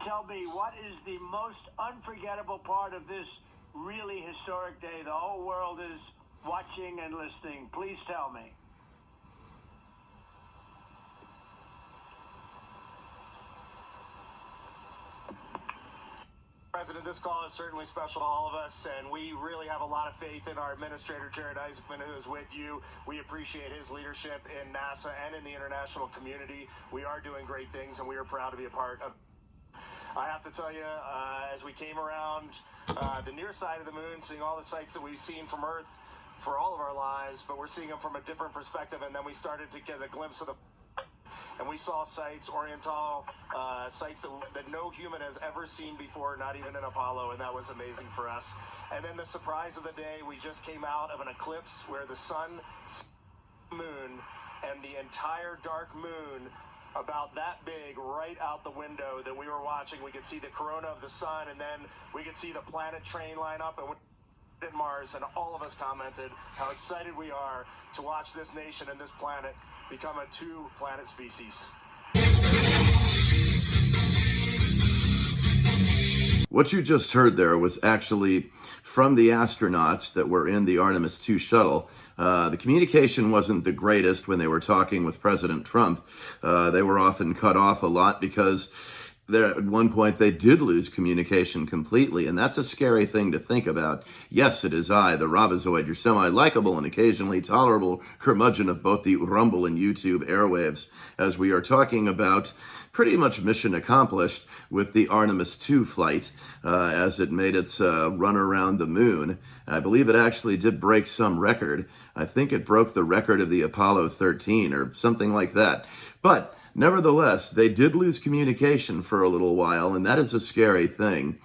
tell me, what is the most unforgettable part of this really historic day? The whole world is watching and listening. Please tell me. President, this call is certainly special to all of us, and we really have a lot of faith in our administrator, Jared Isaacman, who is with you. We appreciate his leadership in NASA and in the international community. We are doing great things, and we are proud to be a part of. I have to tell you, as we came around the near side of the moon, seeing all the sights that we've seen from Earth for all of our lives, but we're seeing them from a different perspective, and then we started to get a glimpse of the and we saw sites, oriental sites that no human has ever seen before, not even in Apollo, and that was amazing for us. And then the surprise of the day, we just came out of an eclipse where the sun, moon, and the entire dark moon, about that big, right out the window that we were watching. We could see the corona of the sun, and then we could see the planet train line up, and at Mars, and all of us commented how excited we are to watch this nation and this planet become a two-planet species. What you just heard there was actually from the astronauts that were in the Artemis II shuttle. The communication wasn't the greatest when they were talking with President Trump. They were often cut off a lot because at one point they did lose communication completely, and that's a scary thing to think about. Yes, it is I, the Robozoid, your semi-likable and occasionally tolerable curmudgeon of both the Rumble and YouTube airwaves, as we are talking about pretty much mission accomplished with the Artemis II flight as it made its run around the moon. I believe it actually did break some record. I think it broke the record of the Apollo 13 or something like that. But nevertheless, they did lose communication for a little while, and that is a scary thing,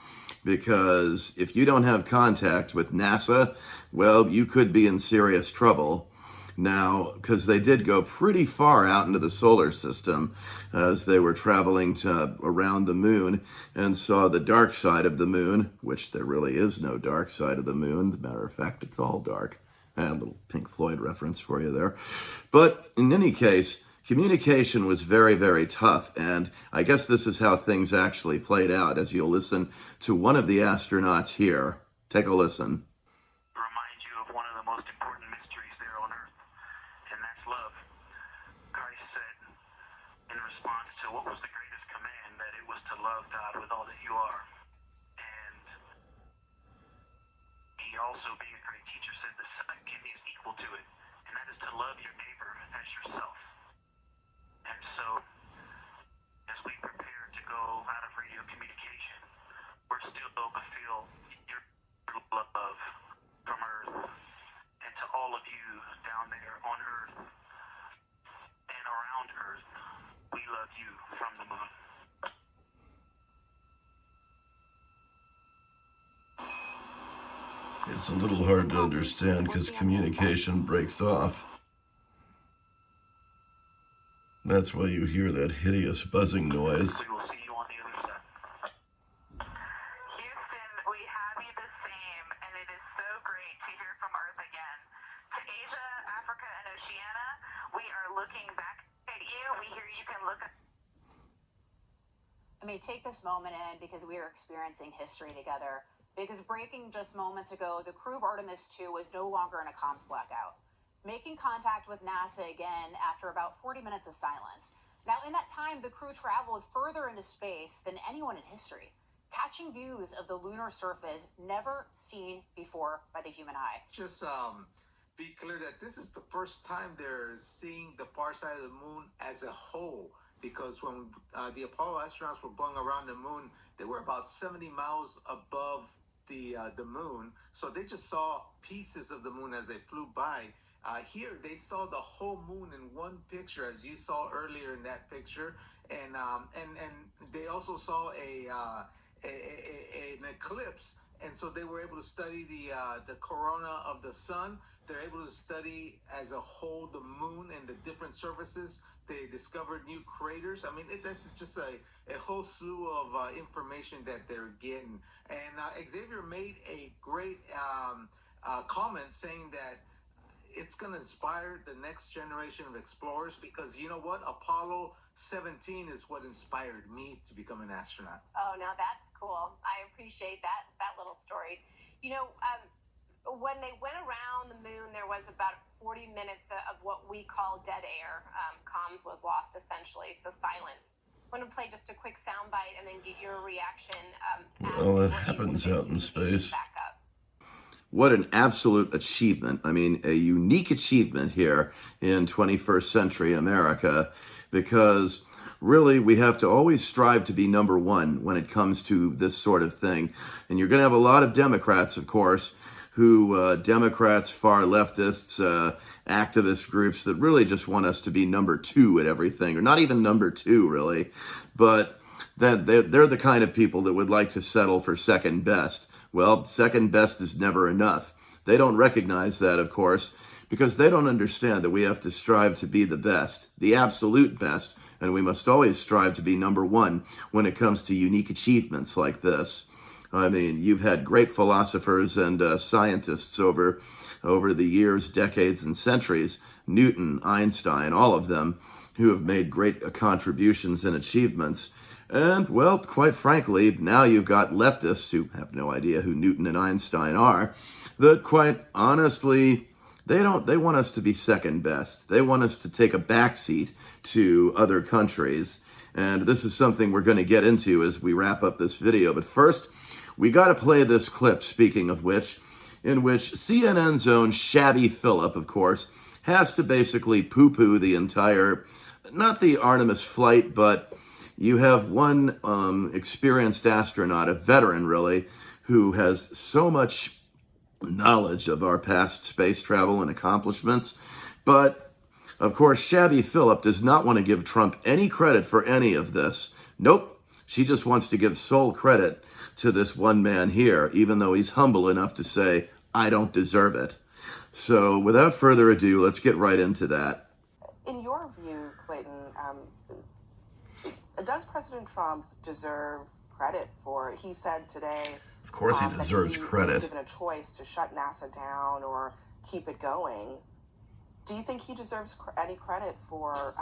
because if you don't have contact with NASA, well, you could be in serious trouble. Now, because they did go pretty far out into the solar system as they were traveling around the moon and saw the dark side of the moon, which there really is no dark side of the moon. As a matter of fact, it's all dark. A little Pink Floyd reference for you there. But in any case, communication was very, very tough, and I guess this is how things actually played out, as you'll listen to one of the astronauts here. Take a listen. Remind you of one of the most important mysteries there on Earth, and that's love. Christ said in response to what was the greatest command, that it was to love God with all that you are. And he also, being a great teacher, said the second is equal to it, and that is to love your neighbor as yourself. And so, as we prepare to go out of radio communication, we're still to feel your love from Earth, and to all of you down there on Earth and around Earth, we love you from the moon. It's a little hard to understand because communication breaks off. That's why you hear that hideous buzzing noise. We will see you on the other side. Houston, we have you the same, and it is so great to hear from Earth again. To Asia, Africa, and Oceania, we are looking back at you. We hear you can look at... I mean, take this moment in because we are experiencing history together. Because breaking just moments ago, the crew of Artemis II was no longer in a comms blackout, making contact with NASA again after about 40 minutes of silence. Now, in that time, the crew traveled further into space than anyone in history, catching views of the lunar surface never seen before by the human eye. Just be clear that this is the first time they're seeing the far side of the moon as a whole, because when the Apollo astronauts were going around the moon, they were about 70 miles above the moon, so they just saw pieces of the moon as they flew by. Here, they saw the whole moon in one picture, as you saw earlier in that picture, and they also saw an eclipse, and so they were able to study the corona of the sun. They're able to study as a whole the moon and the different surfaces. They discovered new craters. I mean, this is just a whole slew of information that they're getting. And Xavier made a great comment saying that it's going to inspire the next generation of explorers, because you know what? Apollo 17 is what inspired me to become an astronaut. Oh, now that's cool. I appreciate that little story. You know, when they went around the moon, there was about 40 minutes of what we call dead air. Comms was lost, essentially, so silence. I'm going to play just a quick soundbite and then get your reaction. Well, it happens out in space. What an absolute achievement. I mean, a unique achievement here in 21st century America, because really we have to always strive to be number one when it comes to this sort of thing. And you're going to have a lot of Democrats, of course, Democrats, far leftists, activist groups that really just want us to be number two at everything, or not even number two, really, but that they're the kind of people that would like to settle for second best. Well, second best is never enough. They don't recognize that, of course, because they don't understand that we have to strive to be the best, the absolute best, and we must always strive to be number one when it comes to unique achievements like this. I mean, you've had great philosophers and scientists over the years, decades, and centuries, Newton, Einstein, all of them, who have made great contributions and achievements. And, well, quite frankly, now you've got leftists who have no idea who Newton and Einstein are, that quite honestly, they want us to be second best. They want us to take a backseat to other countries. And this is something we're going to get into as we wrap up this video. But first, we got to play this clip, speaking of which, in which CNN's own Shabby Phillip, of course, has to basically poo-poo the entire, not the Artemis flight, but you have one experienced astronaut, a veteran really, who has so much knowledge of our past space travel and accomplishments. But, of course, Shabby Phillip does not want to give Trump any credit for any of this. Nope. She just wants to give sole credit to this one man here, even though he's humble enough to say, I don't deserve it. So, without further ado, let's get right into that. In your view, Clayton, does President Trump deserve credit for, he said today, of course he deserves credit. He was given a choice to shut NASA down or keep it going. Do you think he deserves any credit for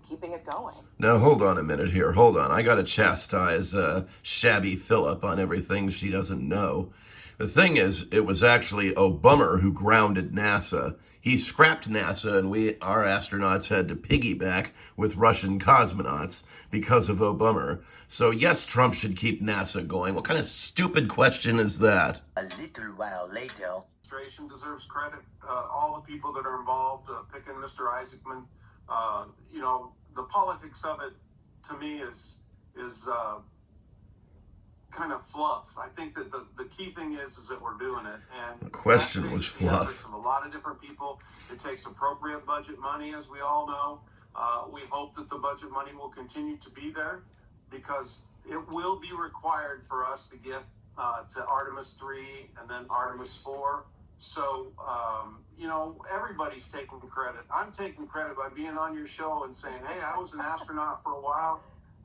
keeping it going? Now, hold on a minute here. Hold on. I got to chastise Shabby Phillip on everything she doesn't know. The thing is, it was actually Obama who grounded NASA. He scrapped NASA, and our astronauts had to piggyback with Russian cosmonauts because of Obama. So yes, Trump should keep NASA going. What kind of stupid question is that? A little while later, administration deserves credit. All the people that are involved, picking Mr. Isaacman, the politics of it, to me, is kind of fluff. I think that the key thing is that we're doing it. And the question was fluff. Efforts of a lot of different people. It takes appropriate budget money, as we all know. We hope that the budget money will continue to be there, because it will be required for us to get to Artemis 3 and then Artemis 4. So, everybody's taking credit. I'm taking credit by being on your show and saying, hey, I was an astronaut for a while.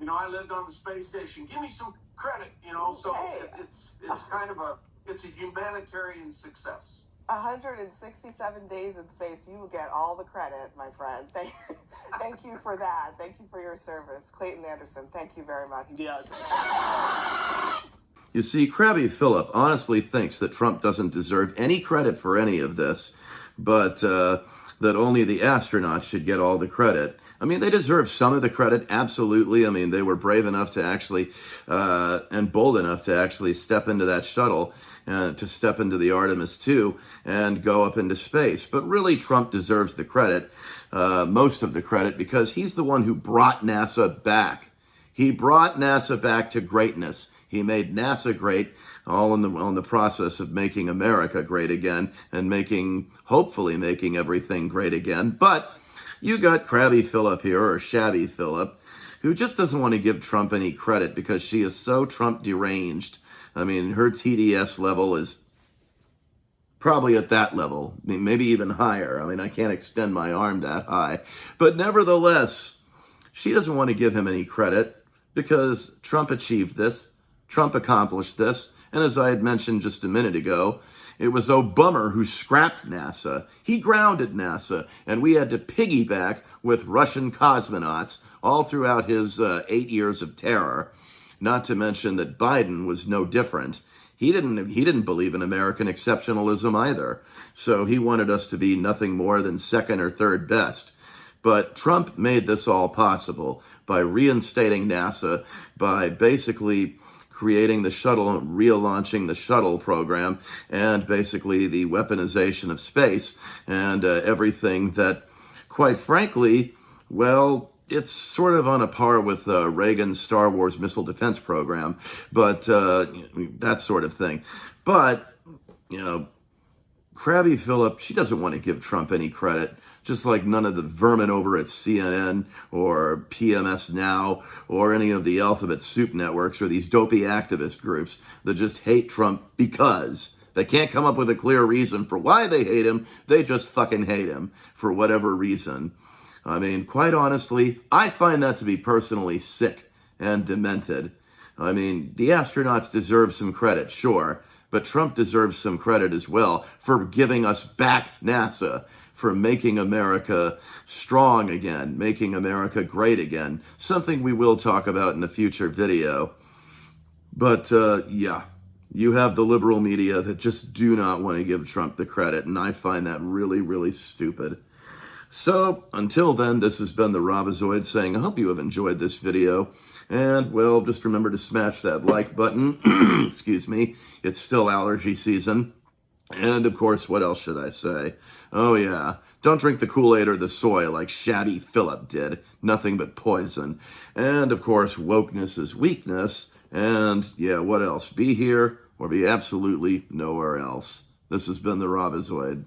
I lived on the space station. Give me some credit, So it's kind of it's a humanitarian success. 167 days in space, you will get all the credit, my friend. Thank you for that. Thank you for your service. Clayton Anderson, thank you very much. Yes. You see, Crabby Phillip honestly thinks that Trump doesn't deserve any credit for any of this, but that only the astronauts should get all the credit. I mean, they deserve some of the credit, absolutely. I mean, they were brave enough to actually, and bold enough to actually step into that shuttle, to step into the Artemis II and go up into space. But really, Trump deserves the credit, most of the credit, because he's the one who brought NASA back. He brought NASA back to greatness. He made NASA great, all on the process of making America great again, and hopefully making everything great again. But you got Crabby Phillip here, or Shabby Phillip, who just doesn't want to give Trump any credit because she is so Trump deranged. I mean, her TDS level is probably at that level, maybe even higher. I mean, I can't extend my arm that high. But nevertheless, she doesn't want to give him any credit because Trump achieved this, Trump accomplished this, and as I had mentioned just a minute ago, It was Obama who scrapped NASA. He grounded NASA, and we had to piggyback with Russian cosmonauts all throughout his 8 years of terror. Not to mention that Biden was no different. He didn't believe in American exceptionalism either. So he wanted us to be nothing more than second or third best. But Trump made this all possible by reinstating NASA, by basically creating the shuttle, relaunching the shuttle program, and basically the weaponization of space and everything that, quite frankly, well, it's sort of on a par with Reagan's Star Wars missile defense program, but that sort of thing. But, you know, Crabby Phillip, she doesn't want to give Trump any credit, just like none of the vermin over at CNN or PMS Now or any of the alphabet soup networks or these dopey activist groups that just hate Trump because they can't come up with a clear reason for why they hate him. They just fucking hate him for whatever reason. I mean, quite honestly, I find that to be personally sick and demented. I mean, the astronauts deserve some credit, sure, but Trump deserves some credit as well for giving us back NASA, for making America strong again, making America great again, something we will talk about in a future video. But yeah, you have the liberal media that just do not want to give Trump the credit, and I find that really, really stupid. So, until then, this has been the Robozoid saying, I hope you have enjoyed this video. And, well, just remember to smash that like button. Excuse me. It's still allergy season. And, of course, what else should I say? Oh, yeah. Don't drink the Kool-Aid or the soy like Shabby Phillip did. Nothing but poison. And, of course, wokeness is weakness. And, yeah, what else? Be here or be absolutely nowhere else. This has been the Robozoid.